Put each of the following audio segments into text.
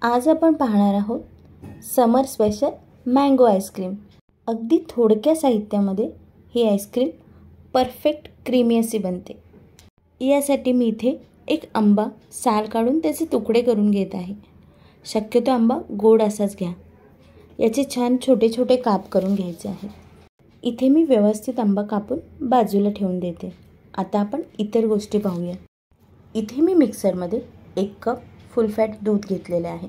आज आपण पाहणार आहोत समर स्पेशल मँगो आईस्क्रीम। अगदी थोडक्या साहित्यामध्ये ही आईस्क्रीम परफेक्ट क्रीमी अशी बनते। यासाठी मी इथे एक आंबा साल काढून त्याचे तुकडे करून घेत आहे। शक्यतो आंबा गोड असाच घ्या। याचे छान छोटे छोटे काप करून घ्यायचे आहे। इथे मी व्यवस्थित आंबा कापून बाजूला ठेवून देते। आता आपण इतर गोष्टी पाहूया। इथे मी मिक्सरमध्ये 1 कप फुल फॅट दूध घेतलेले आहे,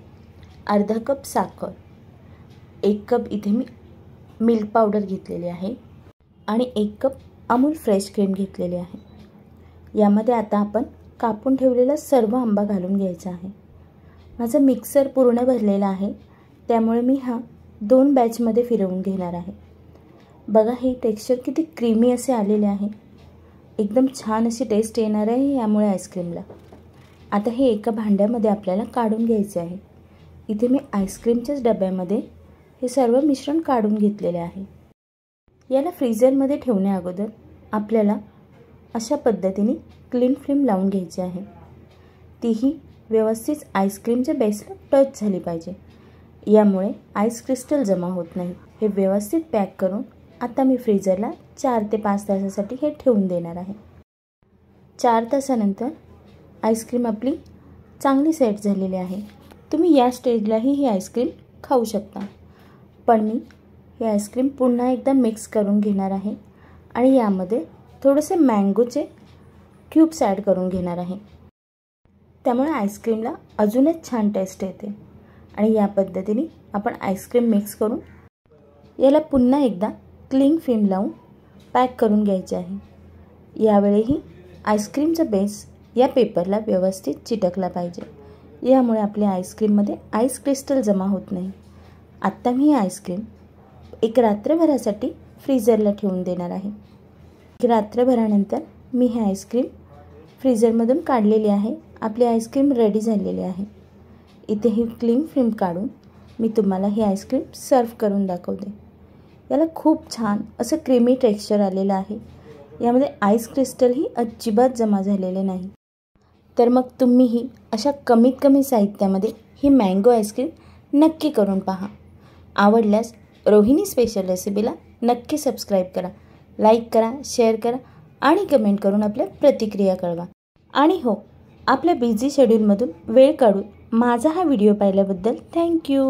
अर्धा कप साखर, 1 कप इथे मी मिल्क पावडर घेतलेली आहे आणि 1 कप अमूल फ्रेश क्रीम घेतलेली आहे। यामध्ये आता आपण कापून ठेवलेला सर्व आंबा घालून घ्यायचा आहे। माझा मिक्सर पूर्ण भरलेला आहे, त्यामुळे मी हा 2 बॅचमध्ये फिरवून घेणार आहे। बघा हे टेक्स्चर किती क्रीमी असे आलेले आहे। एकदम छान अशी टेस्ट येणार आहे यामुळे आईस्क्रीमला। आता हे एका भांड्यामध्ये आपल्याला काढून घ्यायचे आहे। इथे मी आईस्क्रीमच्याच डब्यामध्ये हे सर्व मिश्रण काढून घेतलेले आहे। याला फ्रीजरमध्ये ठेवण्या अगोदर आपल्याला अशा पद्धतीने क्लीन फिल्म लावून घ्यायची आहे। तीही व्यवस्थित आईस्क्रीमच्या बेसला टच झाली पाहिजे, यामुळे आईस क्रिस्टल जमा होत नाही। हे व्यवस्थित पॅक करून आता मी फ्रीजरला 4 ते 5 तासासाठी हे ठेवून देणार आहे। 4 तासानंतर आईस्क्रीम आपली चांगली सेट झालेली आहे। तुम्ही या स्टेजलाही ही आईस्क्रीम खाऊ शकता, पण मी हे आईस्क्रीम पुन्हा एकदा मिक्स करून घेणार आहे आणि यामध्ये थोडेसे मँगोचे क्यूब्स ॲड करून घेणार आहे। त्यामुळे आईस्क्रीमला अजूनच छान टेस्ट येते। आणि या पद्धतीने आपण आईस्क्रीम मिक्स करून याला पुन्हा एकदा क्लीन फिल्म लावून पॅक करून घ्यायचे आहे। यावेळीही आईस्क्रीमचा बेस या पेपरला व्यवस्थित चिटकला पाहिजे, यामुळे आपल्या आईस्क्रीममध्ये आईस क्रिस्टल जमा होत नाही। आत्ता मी ही आईस्क्रीम एक रात्रभरासाठी फ्रीजरला ठेवून देणार आहे। एक रात्रभरानंतर मी ही आईस्क्रीम फ्रीजरमधून काढलेली आहे। आपली आईस्क्रीम रेडी झालेली आहे। इथे ही क्लीन फिल्म काढून मी तुम्हाला ही आईस्क्रीम सर्व करून दाखवते। याला खूप छान असं क्रीमी टेक्स्चर आलेलं आहे। यामध्ये आईस क्रिस्टलही अजिबात जमा झालेले नाही। तर मग तुम्हीही अशा कमीत कमी साहित्यामध्ये ही मँगो आईस्क्रीम नक्की करून पहा। आवडल्यास रोहिणी स्पेशल रेसिपीला नक्की सबस्क्राईब करा, लाईक करा, शेअर करा आणि कमेंट करून आपल्या प्रतिक्रिया कळवा। आणि हो, आपल्या बिझी शेड्यूलमधून वेळ काढून माझा हा व्हिडिओ पाहिल्याबद्दल थँक्यू।